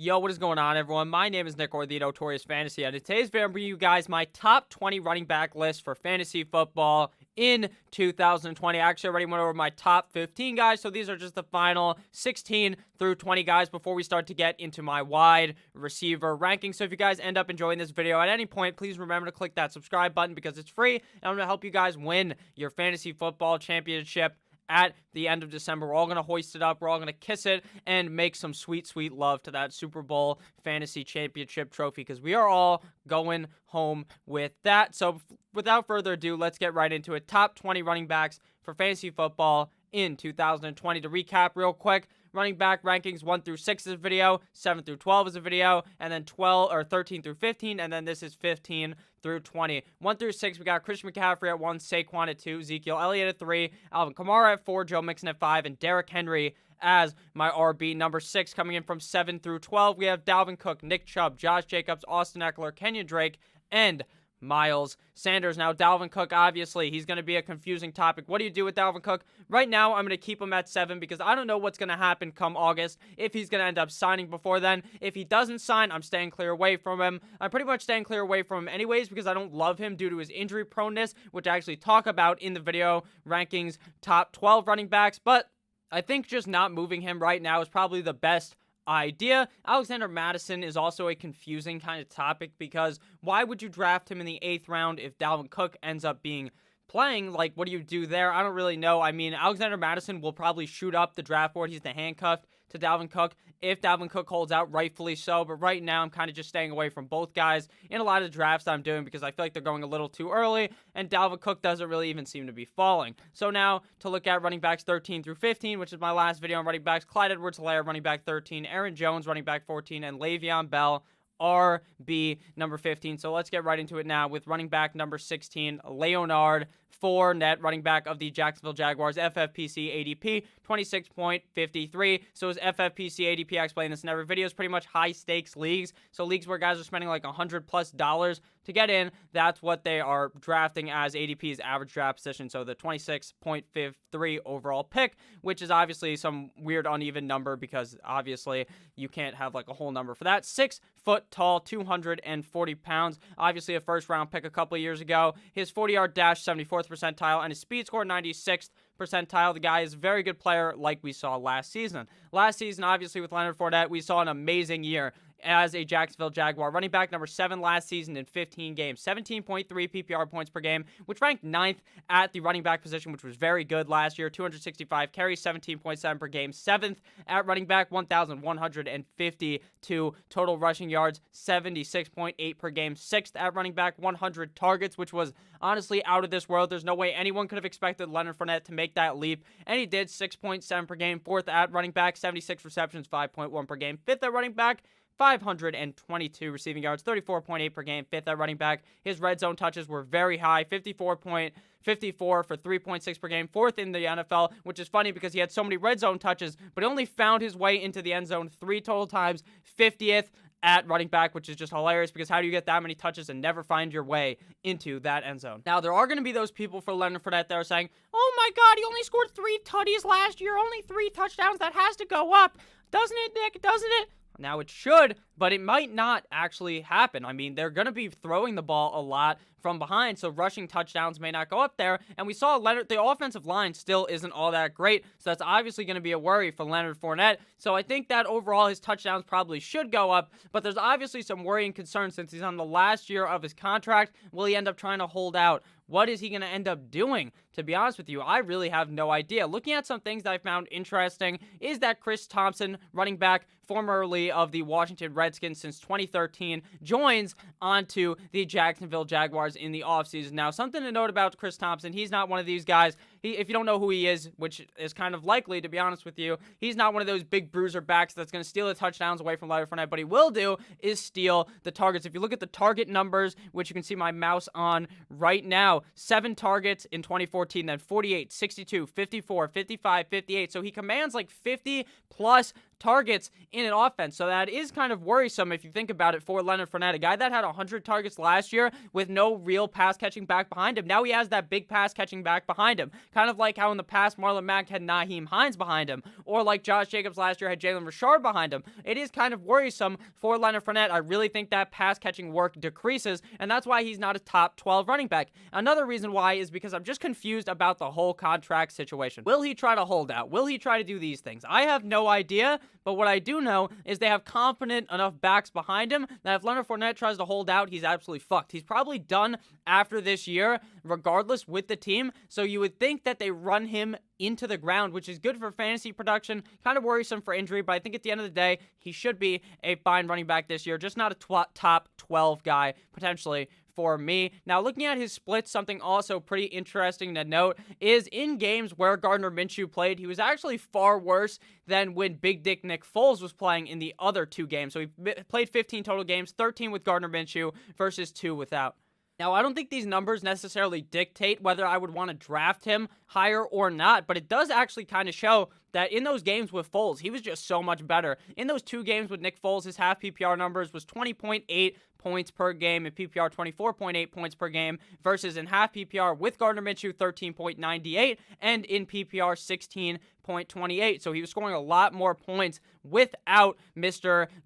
Yo, what is going on, everyone? My name is Nick, or the Notorious Fantasy, and in today's video, I'm bringing you guys my top 20 running back list for fantasy football in 2020. I actually already went over my top 15 guys, so these are just the final 16 through 20 guys before we start to get into my wide receiver ranking. So if you guys end up enjoying this video at any point, please remember to click that subscribe button because it's free, and I'm going to help you guys win your fantasy football championship at the end of December. We're all going to hoist it up. We're all going to kiss it and make some sweet, sweet love to that Super Bowl fantasy championship trophy because we are all going home with that. So without further ado, let's get right into it. Top 20 running backs for fantasy football in 2020. To recap real quick, running back rankings 1 through 6 is a video, 7 through 12 is a video, and then 13 through 15, and then this is 15 through 20. 1 through 6, we got Christian McCaffrey at 1, Saquon at 2, Ezekiel Elliott at 3, Alvin Kamara at 4, Joe Mixon at 5, and Derrick Henry as my RB. Number 6, coming in from 7 through 12, we have Dalvin Cook, Nick Chubb, Josh Jacobs, Austin Eckler, Kenyon Drake, and Miles Sanders. Now, Dalvin Cook, obviously, he's going to be a confusing topic. What do you do with Dalvin Cook? Right now, I'm going to keep him at 7 because I don't know what's going to happen come August, if he's going to end up signing before then. If he doesn't sign, I'm staying clear away from him. I'm pretty much staying clear away from him anyways because I don't love him due to his injury proneness, which I actually talk about in the video rankings top 12 running backs. But I think just not moving him right now is probably the best idea. Alexander Mattison is also a confusing kind of topic because why would you draft him in the 8th round if Dalvin Cook ends up being playing? Like, what do you do there? I don't really know. I mean, Alexander Mattison will probably shoot up the draft board. He's the handcuff to Dalvin Cook if Dalvin Cook holds out, rightfully so. But right now, I'm kind of just staying away from both guys in a lot of drafts that I'm doing because I feel like they're going a little too early, and Dalvin Cook doesn't really even seem to be falling. So now, to look at running backs 13 through 15, which is my last video on running backs, Clyde Edwards-Helaire, running back 13, Aaron Jones, running back 14, and Le'Veon Bell, RB number 15. So let's get right into it now with running back number 16, Leonard Fournette, running back of the Jacksonville Jaguars, FFPC ADP 26.53. So his FFPC ADP, I explain this in every video, is pretty much high stakes leagues. So leagues where guys are spending like $100+ to get in, that's what they are drafting as ADP's average draft position. So the 26.53 overall pick, which is obviously some weird uneven number because obviously you can't have like a whole number for that. 6 foot tall, 240 pounds. Obviously a first round pick a couple of years ago. His 40-yard dash, 74th percentile, and his speed score, 96th percentile. The guy is a very good player like we saw last season. Last season, obviously, with Leonard Fournette, we saw an amazing year as a Jacksonville Jaguar. Running back number 7 last season in 15 games. 17.3 PPR points per game, which ranked 9th at the running back position, which was very good last year. 265 carries, 17.7 per game. 7th at running back, 1,152 total rushing yards, 76.8 per game. 6th at running back, 100 targets, which was honestly out of this world. There's no way anyone could have expected Leonard Fournette to make that leap, and he did. 6.7 per game. 4th at running back, 76 receptions, 5.1 per game. 5th at running back, 522 receiving yards, 34.8 per game. 5th at running back. His red zone touches were very high, 54 for 3.6 per game. 4th in the NFL, which is funny because he had so many red zone touches, but he only found his way into the end zone 3 total times. 50th at running back, which is just hilarious because how do you get that many touches and never find your way into that end zone? Now, there are going to be those people for Leonard Fournette that are saying, oh my God, he only scored 3 tutties last year, only 3 touchdowns. That has to go up. Doesn't it, Nick? Doesn't it? Now, it should, but it might not actually happen. I mean, they're going to be throwing the ball a lot from behind, so rushing touchdowns may not go up there. And we saw Leonard, the offensive line still isn't all that great, so that's obviously going to be a worry for Leonard Fournette. So I think that overall his touchdowns probably should go up, but there's obviously some worry and concern since he's on the last year of his contract. Will he end up trying to hold out? What is he going to end up doing? To be honest with you, I really have no idea. Looking at some things that I found interesting is that Chris Thompson, running back formerly of the Washington Redskins since 2013, joins onto the Jacksonville Jaguars in the offseason. Now, something to note about Chris Thompson, he's not one of these guys. If you don't know who he is, which is kind of likely, to be honest with you, he's not one of those big bruiser backs that's going to steal the touchdowns away from Leonard Fournette, but he will do is steal the targets. If you look at the target numbers, which you can see my mouse on right now, 7 targets in 2014, then 48, 62, 54, 55, 58. So he commands like 50 plus targets in an offense. So that is kind of worrisome if you think about it for Leonard Fournette, a guy that had 100 targets last year with no real pass catching back behind him. Now he has that big pass catching back behind him. Kind of like how in the past Marlon Mack had Nyheim Hines behind him, or like Josh Jacobs last year had Jalen Richard behind him. It is kind of worrisome for Leonard Fournette. I really think that pass catching work decreases, and that's why he's not a top 12 running back. Another reason why is because I'm just confused about the whole contract situation. Will he try to hold out? Will he try to do these things? I have no idea, but what I do know is they have confident enough backs behind him that if Leonard Fournette tries to hold out, he's absolutely fucked. He's probably done after this year, regardless, with the team, so you would think that they run him into the ground, which is good for fantasy production, kind of worrisome for injury, but I think at the end of the day, he should be a fine running back this year, just not a top 12 guy, potentially, for me. Now, looking at his splits, something also pretty interesting to note is in games where Gardner Minshew played, he was actually far worse than when Big Dick Nick Foles was playing in the other 2 games. So he played 15 total games, 13 with Gardner Minshew versus 2 without. Now, I don't think these numbers necessarily dictate whether I would want to draft him higher or not, but it does actually kind of show that in those games with Foles, he was just so much better. In those 2 games with Nick Foles, his half PPR numbers was 20.8 points per game, in PPR 24.8 points per game, versus in half PPR with Gardner Minshew 13.98, and in PPR 16.28. So he was scoring a lot more points without without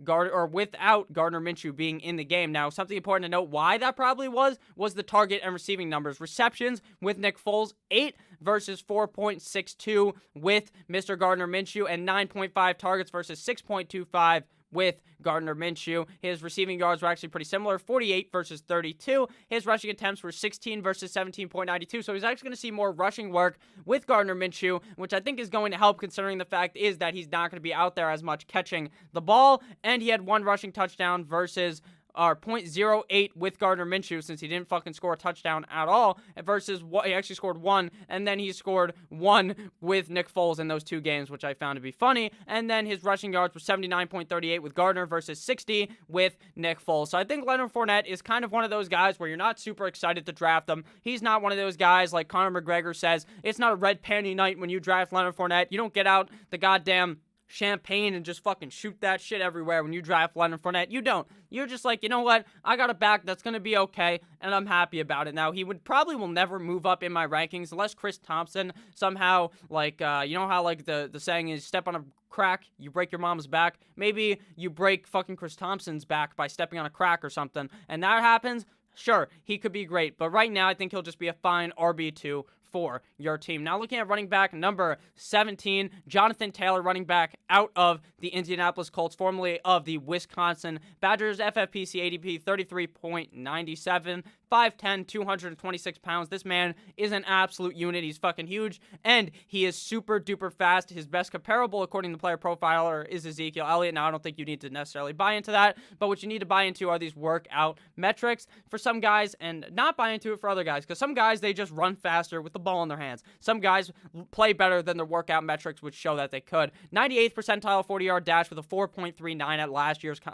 Gardner Minshew being in the game. Now, something important to note why that probably was the target and receiving numbers. Receptions with Nick Foles, 8 versus 4.62 with Mr. Gardner Minshew, and 9.5 targets versus 6.25 with Gardner Minshew. His receiving yards were actually pretty similar, 48 versus 32. His rushing attempts were 16 versus 17.92, so he's actually going to see more rushing work with Gardner Minshew, which I think is going to help considering the fact is that he's not going to be out there as much catching the ball, and he had 1 rushing touchdown versus 0.08 with Gardner Minshew, since he didn't fucking score a touchdown at all, versus what he actually scored 1, and then he scored 1 with Nick Foles in those 2 games, which I found to be funny. And then his rushing yards were 79.38 with Gardner versus 60 with Nick Foles. So I think Leonard Fournette is kind of one of those guys where you're not super excited to draft him. He's not one of those guys like Conor McGregor says, it's not a red panty night when you draft Leonard Fournette. You don't get out the goddamn champagne and just fucking shoot that shit everywhere when you draft Leonard Fournette. You don't. You're just like, you know what? I got a back that's going to be okay, and I'm happy about it. Now, he will never move up in my rankings unless Chris Thompson somehow, like, you know how, like, the saying is step on a crack, you break your mom's back? Maybe you break fucking Chris Thompson's back by stepping on a crack or something, and that happens, sure, he could be great, but right now I think he'll just be a fine RB2 for your team. Now looking at running back number 17, Jonathan Taylor, running back out of the Indianapolis Colts, formerly of the Wisconsin Badgers, FFPC ADP 33.97, 5'10", 226 pounds. This man is an absolute unit. He's fucking huge, and he is super duper fast. His best comparable, according to the player profiler, is Ezekiel Elliott. Now, I don't think you need to necessarily buy into that, but what you need to buy into are these workout metrics for some guys and not buy into it for other guys, because some guys, they just run faster with the ball in their hands. Some guys play better than their workout metrics, which show that they could. 98th percentile 40-yard dash with a 4.39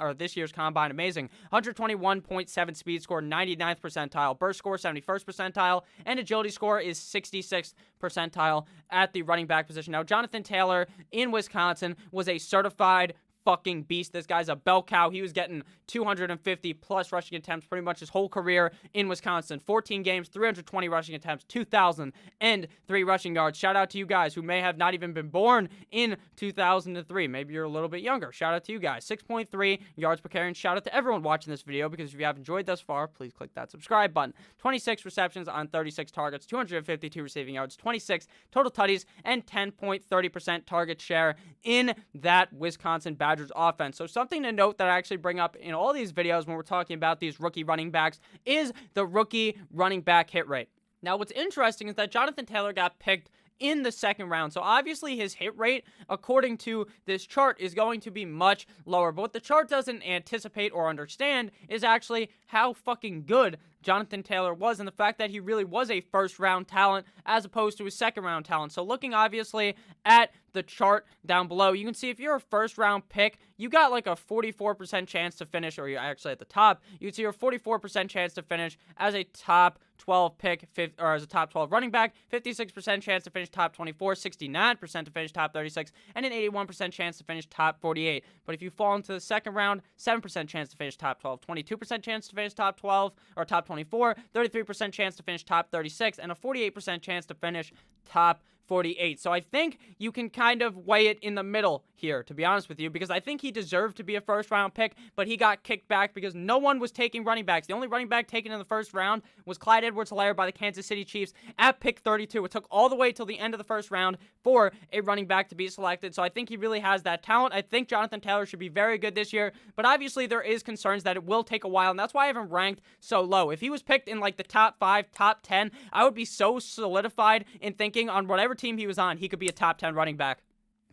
at this year's combine. Amazing. 121.7 speed score, 99th percentile. Burst score, 71st percentile. And agility score is 66th percentile at the running back position. Now, Jonathan Taylor in Wisconsin was a certified fucking beast. This guy's a bell cow. He was getting 250 plus rushing attempts pretty much his whole career in Wisconsin. 14 games, 320 rushing attempts, 2,003 rushing yards. Shout out to you guys who may have not even been born in 2003. Maybe you're a little bit younger. Shout out to you guys. 6.3 yards per carry. And shout out to everyone watching this video, because if you have enjoyed thus far, please click that subscribe button. 26 receptions on 36 targets, 252 receiving yards, 26 total tutties, and 10.30% target share in that Wisconsin Badgers offense. So something to note that I actually bring up in all these videos when we're talking about these rookie running backs is the rookie running back hit rate. Now, what's interesting is that Jonathan Taylor got picked in the 2nd round. So obviously his hit rate, according to this chart, is going to be much lower. But what the chart doesn't anticipate or understand is actually how fucking good Jonathan Taylor was, and the fact that he really was a 1st-round talent as opposed to a 2nd-round talent. So looking obviously at the chart down below, you can see if you're a first-round pick, you got like a 44% chance to finish, or you're actually at the top, you can see your 44% chance to finish as a top 12 pick, or as a top 12 running back, 56% chance to finish top 24, 69% to finish top 36, and an 81% chance to finish top 48. But if you fall into the second round, 7% chance to finish top 12, 22% chance to finish top 12, or top 24, 33% chance to finish top 36, and a 48% chance to finish top 48. So I think you can kind of weigh it in the middle here, to be honest with you, because I think he deserved to be a first-round pick, but he got kicked back because no one was taking running backs. The only running back taken in the first round was Clyde Edwards-Helaire by the Kansas City Chiefs at pick 32. It took all the way till the end of the first round for a running back to be selected, so I think he really has that talent. I think Jonathan Taylor should be very good this year, but obviously there is concerns that it will take a while, and that's why I have him ranked so low. If he was picked in like the top 5, top 10, I would be so solidified in thinking on whatever team he was on, he could be a top 10 running back.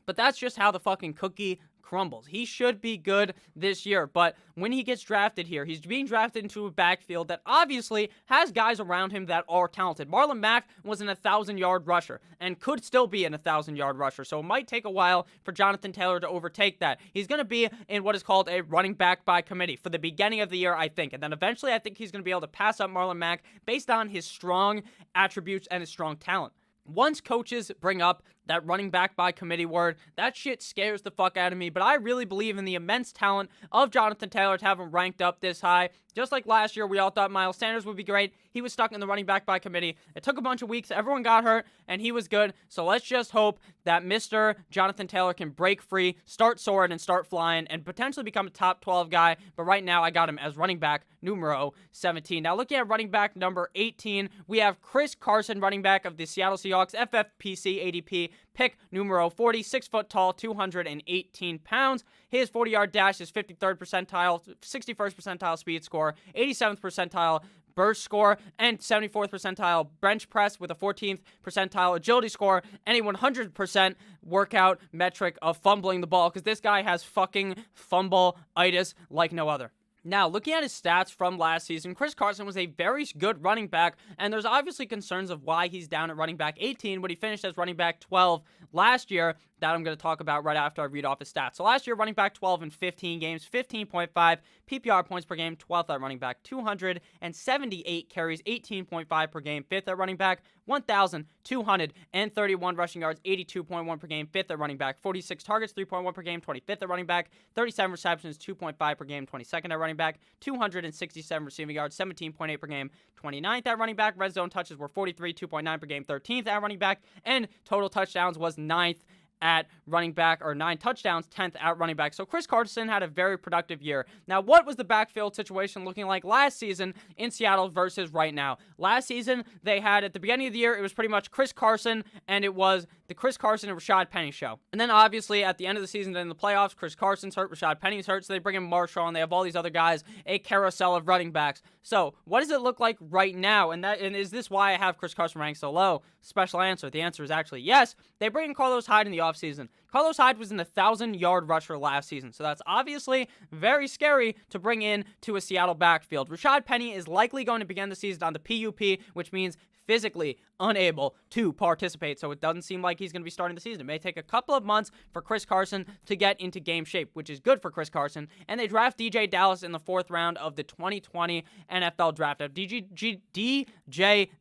But that's just how the fucking cookie crumbles. He should be good this year, but when he gets drafted here, he's being drafted into a backfield that obviously has guys around him that are talented. Marlon Mack was an 1,000-yard rusher and could still be an 1,000-yard rusher, so it might take a while for Jonathan Taylor to overtake that. He's going to be in what is called a running back by committee for the beginning of the year, I think, and then eventually I think he's going to be able to pass up Marlon Mack based on his strong attributes and his strong talent. Once coaches bring up that running back by committee word, that shit scares the fuck out of me, but I really believe in the immense talent of Jonathan Taylor to have him ranked up this high. Just like last year, we all thought Miles Sanders would be great. He was stuck in the running back by committee. It took a bunch of weeks. Everyone got hurt, and he was good. So let's just hope that Mr. Jonathan Taylor can break free, start soaring, and start flying, and potentially become a top 12 guy. But right now, I got him as running back numero 17. Now, looking at running back number 18, we have Chris Carson, running back of the Seattle Seahawks, FFPC ADP, pick numero 40, 6 foot tall, 218 pounds. His 40-yard dash is 53rd percentile, 61st percentile speed score, 87th percentile burst score, and 74th percentile bench press with a 14th percentile agility score, and a 100% workout metric of fumbling the ball, because this guy has fucking fumble-itis like no other. Now, looking at his stats from last season, Chris Carson was a very good running back, and there's obviously concerns of why he's down at running back 18, but he finished as running back 12 last year. That I'm going to talk about right after I read off his stats. So last year, running back 12 in 15 games, 15.5 PPR points per game, 12th at running back, 278 carries, 18.5 per game, 5th at running back, 1,231 rushing yards, 82.1 per game, 5th at running back, 46 targets, 3.1 per game, 25th at running back, 37 receptions, 2.5 per game, 22nd at running back, 267 receiving yards, 17.8 per game, 29th at running back, red zone touches were 43, 2.9 per game, 13th at running back, and total touchdowns was 9th at running back, or 9 touchdowns, 10th at running back. So Chris Carson had a very productive year. Now, what was the backfield situation looking like last season in Seattle versus right now? Last season, they had, at the beginning of the year, it was pretty much Chris Carson, and it was the Chris Carson and Rashad Penny show. And then, obviously, at the end of the season, in the playoffs, Chris Carson's hurt, Rashad Penny's hurt, so they bring in Marshall, and they have all these other guys, a carousel of running backs. So, what does it look like right now? And is this why I have Chris Carson ranked so low? Special answer. The answer is actually yes. They bring in Carlos Hyde in the offseason. Carlos Hyde was an 1,000-yard rusher last season, so that's obviously very scary to bring in to a Seattle backfield. Rashad Penny is likely going to begin the season on the PUP, which means physically unable to participate, so it doesn't seem like he's going to be starting the season. It may take a couple of months for Chris Carson to get into game shape, which is good for Chris Carson, and they draft DJ Dallas in the 4th round of the 2020 NFL Draft. Now, DJ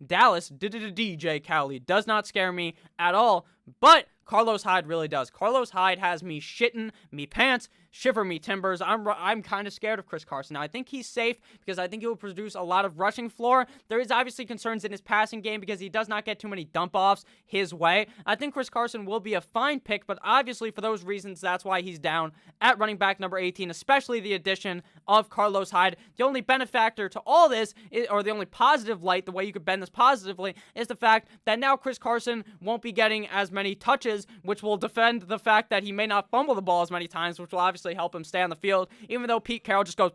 Dallas, DJ Cowley, does not scare me at all, but Carlos Hyde really does. Carlos Hyde has me shitting me pants, shiver me timbers. I'm kind of scared of Chris Carson. Now, I think he's safe because I think he will produce a lot of rushing floor. There is obviously concerns in his passing game because he does not get too many dump-offs his way. I think Chris Carson will be a fine pick, but obviously for those reasons, that's why he's down at running back number 18, especially the addition of Carlos Hyde. The only benefactor to all this, or the only positive light, the way you could bend this positively, is the fact that now Chris Carson won't be getting as many touches, which will defend the fact that he may not fumble the ball as many times, which will obviously help him stay on the field, even though Pete Carroll just goes,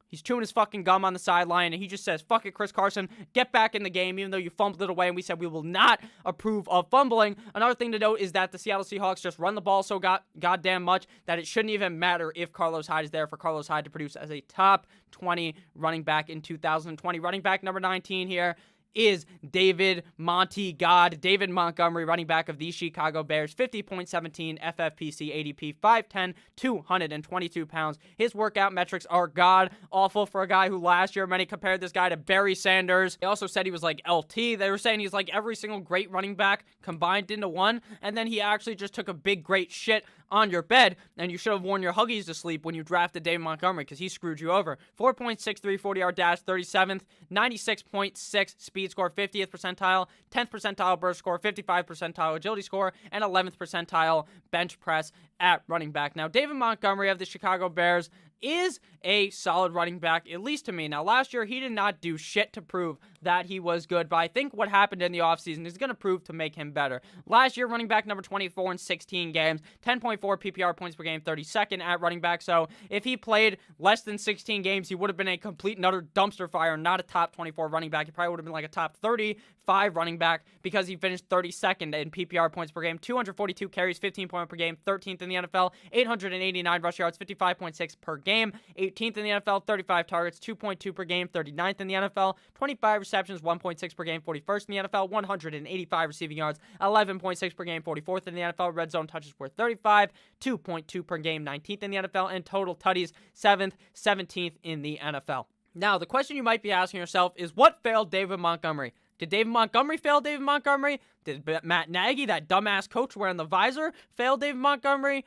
he's chewing his fucking gum on the sideline, and he just says, fuck it, Chris Carson, get back in the game, even though you fumbled it away, and we said we will not approve of fumbling. Another thing to note is that the Seattle Seahawks just run the ball so goddamn much that it shouldn't even matter if Carlos Hyde is there for Carlos Hyde to produce as a top 20 running back in 2020. Running back number 19 here is David Montgomery, running back of the Chicago Bears, 50.17 FFPC ADP, 5'10", 222 pounds. His workout metrics are god-awful for a guy who last year many compared this guy to Barry Sanders. They also said he was like LT. They were saying he's like every single great running back combined into one, and then he actually just took a big, great shit on your bed, and you should have worn your Huggies to sleep when you drafted David Montgomery because he screwed you over. 4.63 40-yard dash, 37th, 96.6 speed score, 50th percentile, 10th percentile burst score, 55th percentile agility score, and 11th percentile bench press at running back. Now, David Montgomery of the Chicago Bears is a solid running back, at least to me. Now, last year, he did not do shit to prove that he was good, but I think what happened in the offseason is going to prove to make him better. Last year, running back number 24 in 16 games, 10.4 PPR points per game, 32nd at running back. So if he played less than 16 games, he would have been a complete and utter dumpster fire, not a top 24 running back. He probably would have been like a top 35 running back because he finished 32nd in PPR points per game, 242 carries, 15 points per game, 13th in the NFL, 889 rush yards, 55.6 per game, 18th in the NFL, 35 targets, 2.2 per game, 39th in the NFL, 25 receptions, 1.6 per game, 41st in the NFL, 185 receiving yards, 11.6 per game, 44th in the NFL, red zone touches were 35, 2.2 per game, 19th in the NFL, and total tutties 7th, 17th in the NFL. Now, the question you might be asking yourself is, what failed David Montgomery? Did David Montgomery fail David Montgomery? Did Matt Nagy, that dumbass coach wearing the visor, fail David Montgomery?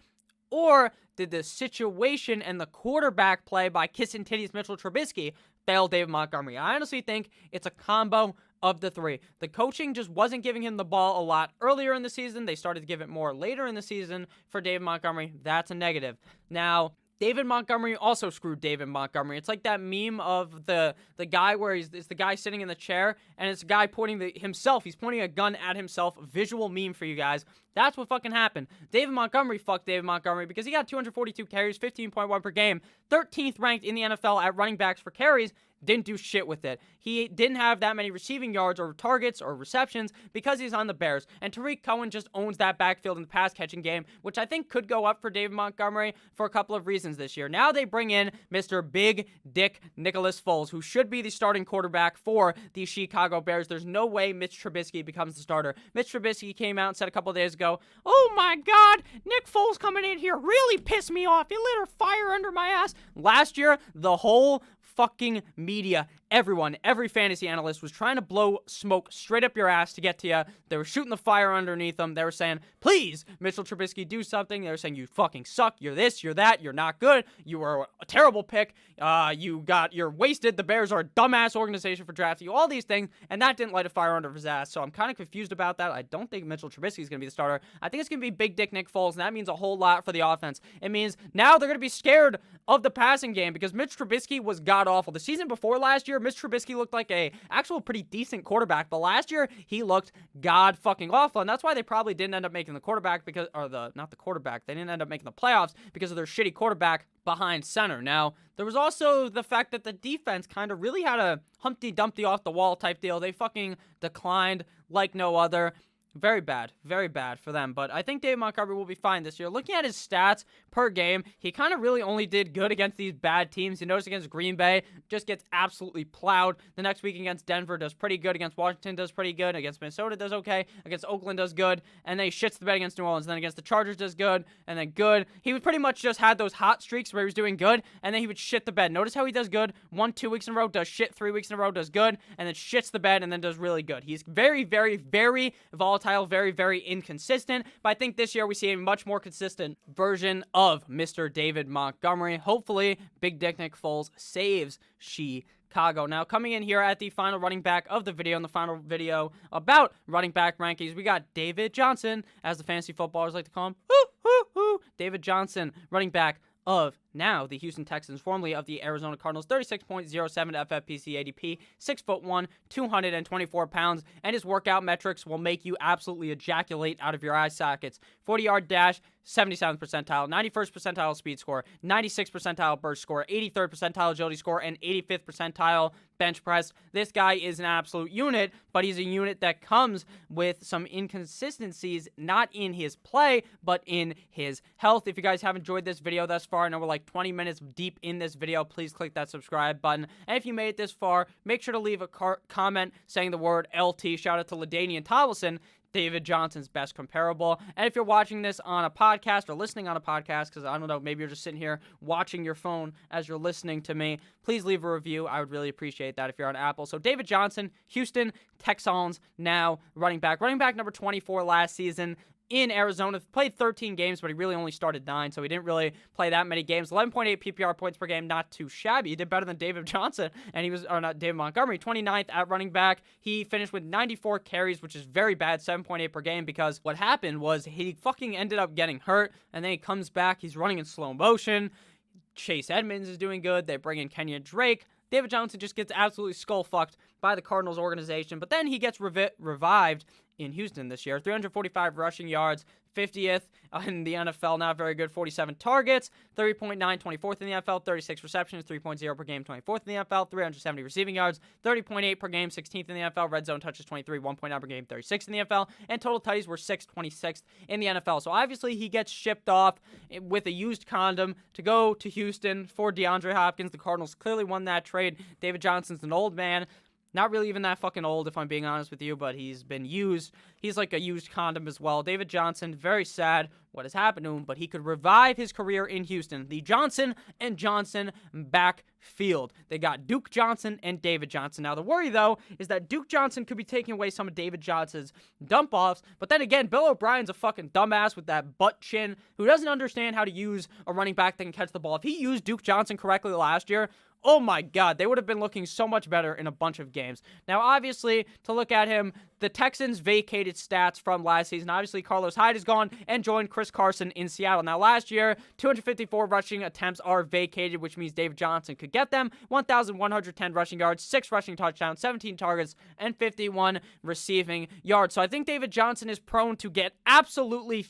Or did the situation and the quarterback play by kissing titties Mitchell Trubisky fail David Montgomery? I honestly think it's a combo of the three. The coaching just wasn't giving him the ball a lot earlier in the season. They started to give it more later in the season for David Montgomery. That's a negative. Now, David Montgomery also screwed David Montgomery. It's like that meme of the guy where it's the guy sitting in the chair, and it's a guy pointing himself. He's pointing a gun at himself. Visual meme for you guys. That's what fucking happened. David Montgomery fucked David Montgomery because he got 242 carries, 15.1 per game, 13th ranked in the NFL at running backs for carries. Didn't do shit with it. He didn't have that many receiving yards or targets or receptions because he's on the Bears. And Tariq Cohen just owns that backfield in the pass-catching game, which I think could go up for David Montgomery for a couple of reasons this year. Now they bring in Mr. Big Dick Nicholas Foles, who should be the starting quarterback for the Chicago Bears. There's no way Mitch Trubisky becomes the starter. Mitch Trubisky came out and said a couple of days ago, "Oh my God, Nick Foles coming in here really pissed me off. He lit a fire under my ass." Last year, the whole fucking media, everyone, every fantasy analyst was trying to blow smoke straight up your ass to get to you. They were shooting the fire underneath them. They were saying, "Please, Mitchell Trubisky, do something." They were saying, "You fucking suck. You're this, you're that. You're not good. You were a terrible pick. You're wasted. The Bears are a dumbass organization for drafting you." All these things, and that didn't light a fire under his ass. So I'm kind of confused about that. I don't think Mitchell Trubisky is going to be the starter. I think it's going to be Big Dick Nick Foles, and that means a whole lot for the offense. It means now they're going to be scared of the passing game because Mitch Trubisky was god-awful. The season before last year, Mitch Trubisky looked like a actual pretty decent quarterback, but last year he looked god-fucking-awful, and that's why they probably didn't end up making the quarterback because, not the quarterback, they didn't end up making the playoffs because of their shitty quarterback behind center. Now, there was also the fact that the defense kind of really had a Humpty Dumpty off the wall type deal. They fucking declined like no other. Very bad for them, but I think David Montgomery will be fine this year. Looking at his stats per game, he kind of really only did good against these bad teams. You notice against Green Bay, just gets absolutely plowed. The next week against Denver, does pretty good. Against Washington, does pretty good. Against Minnesota, does okay. Against Oakland, does good. And then he shits the bed against New Orleans. And then against the Chargers, does good. And then good. He would pretty much just had those hot streaks where he was doing good, and then he would shit the bed. Notice how he does good 1-2 weeks in a row, does shit 3 weeks in a row, does good, and then shits the bed, and then does really good. He's very, very, very volatile, very, very inconsistent, but I think this year we see a much more consistent version of Mr. David Montgomery. Hopefully, Big Dick Nick Foles saves Chicago. Now, coming in here at the final running back of the video, and the final video about running back rankings, we got David Johnson, as the fantasy footballers like to call him. David Johnson, running back of now the Houston Texans, formerly of the Arizona Cardinals, 36.07 FFPC ADP, 6'1", 224 pounds, and his workout metrics will make you absolutely ejaculate out of your eye sockets. 40-yard dash, 77th percentile, 91st percentile speed score, 96th percentile burst score, 83rd percentile agility score, and 85th percentile bench press. This guy is an absolute unit, but he's a unit that comes with some inconsistencies, not in his play, but in his health. If you guys have enjoyed this video thus far, I know we're like like 20 minutes deep in this video, please click that subscribe button. And if you made it this far, make sure to leave a comment saying the word LT. Shout out to LaDainian Tomlinson, David Johnson's best comparable. And if you're watching this on a podcast or listening on a podcast, because I don't know, maybe you're just sitting here watching your phone as you're listening to me, please leave a review. I would really appreciate that if you're on Apple. So David Johnson, Houston Texans, now running back number 24 last season in Arizona. Played 13 games, but he really only started 9, so he didn't really play that many games. 11.8 PPR points per game, not too shabby. He did better than David Johnson, and he was, or not David Montgomery, 29th at running back. He finished with 94 carries, which is very bad, 7.8 per game, because what happened was he fucking ended up getting hurt, and then he comes back, he's running in slow motion. Chase Edmonds is doing good. They bring in Kenyon Drake. David Johnson just gets absolutely skull-fucked by the Cardinals organization, but then he gets revived in Houston this year. 345 rushing yards, 50th in the NFL, not very good. 47 targets, 30.9, 24th in the NFL, 36 receptions, 3.0 per game, 24th in the NFL, 370 receiving yards, 30.8 per game, 16th in the NFL, red zone touches 23, 1.9 per game, 36 in the NFL, and total tutties were 6, 26th in the NFL. So obviously he gets shipped off with a used condom to go to Houston for DeAndre Hopkins. The Cardinals clearly won that trade. David Johnson's an old man. Not really even that fucking old, if I'm being honest with you, but he's been used. He's like a used condom as well. David Johnson, very sad what has happened to him, but he could revive his career in Houston. The Johnson and Johnson backfield. They got Duke Johnson and David Johnson. Now, the worry, though, is that Duke Johnson could be taking away some of David Johnson's dump-offs, but then again, Bill O'Brien's a fucking dumbass with that butt chin who doesn't understand how to use a running back that can catch the ball. If he used Duke Johnson correctly last year, oh my God, they would have been looking so much better in a bunch of games. Now, obviously, to look at him, the Texans vacated stats from last season. Obviously, Carlos Hyde is gone and joined Chris Carson in Seattle. Now, last year, 254 rushing attempts are vacated, which means David Johnson could get them. 1,110 rushing yards, 6 rushing touchdowns, 17 targets, and 51 receiving yards. So I think David Johnson is prone to get absolutely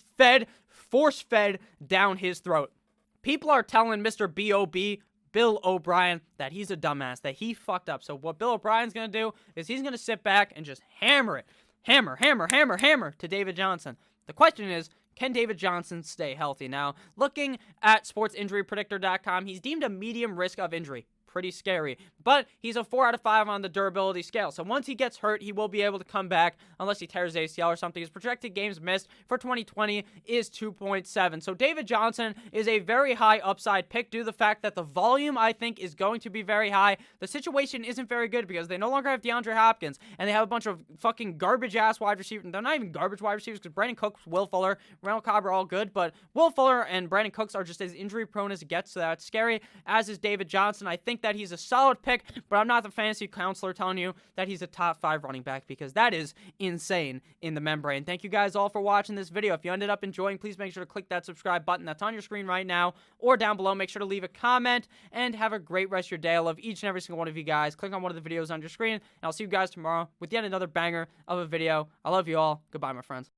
force-fed down his throat. People are telling Mr. B.O.B., Bill O'Brien, that he's a dumbass, that he fucked up. So what Bill O'Brien's going to do is he's going to sit back and just hammer it. Hammer to David Johnson. The question is, can David Johnson stay healthy? Now, looking at sportsinjurypredictor.com, he's deemed a medium risk of injury. Pretty scary, but he's a 4 out of 5 on the durability scale. So once he gets hurt, he will be able to come back unless he tears ACL or something. His projected games missed for 2020 is 2.7. So David Johnson is a very high upside pick due to the fact that the volume, I think, is going to be very high. The situation isn't very good because they no longer have DeAndre Hopkins, and they have a bunch of fucking garbage-ass wide receivers. They're not even garbage wide receivers because Brandon Cooks, Will Fuller, Randall Cobb are all good, but Will Fuller and Brandon Cooks are just as injury-prone as it gets, so that's scary, as is David Johnson. I think that he's a solid pick, but I'm not the fantasy counselor telling you that he's a top 5 running back because that is insane in the membrane. Thank you guys all for watching this video. If you ended up enjoying, please make sure to click that subscribe button that's on your screen right now or down below. Make sure to leave a comment and have a great rest of your day. I love each and every single one of you guys. Click on one of the videos on your screen, and I'll see you guys tomorrow with yet another banger of a video. I love you all. Goodbye, my friends.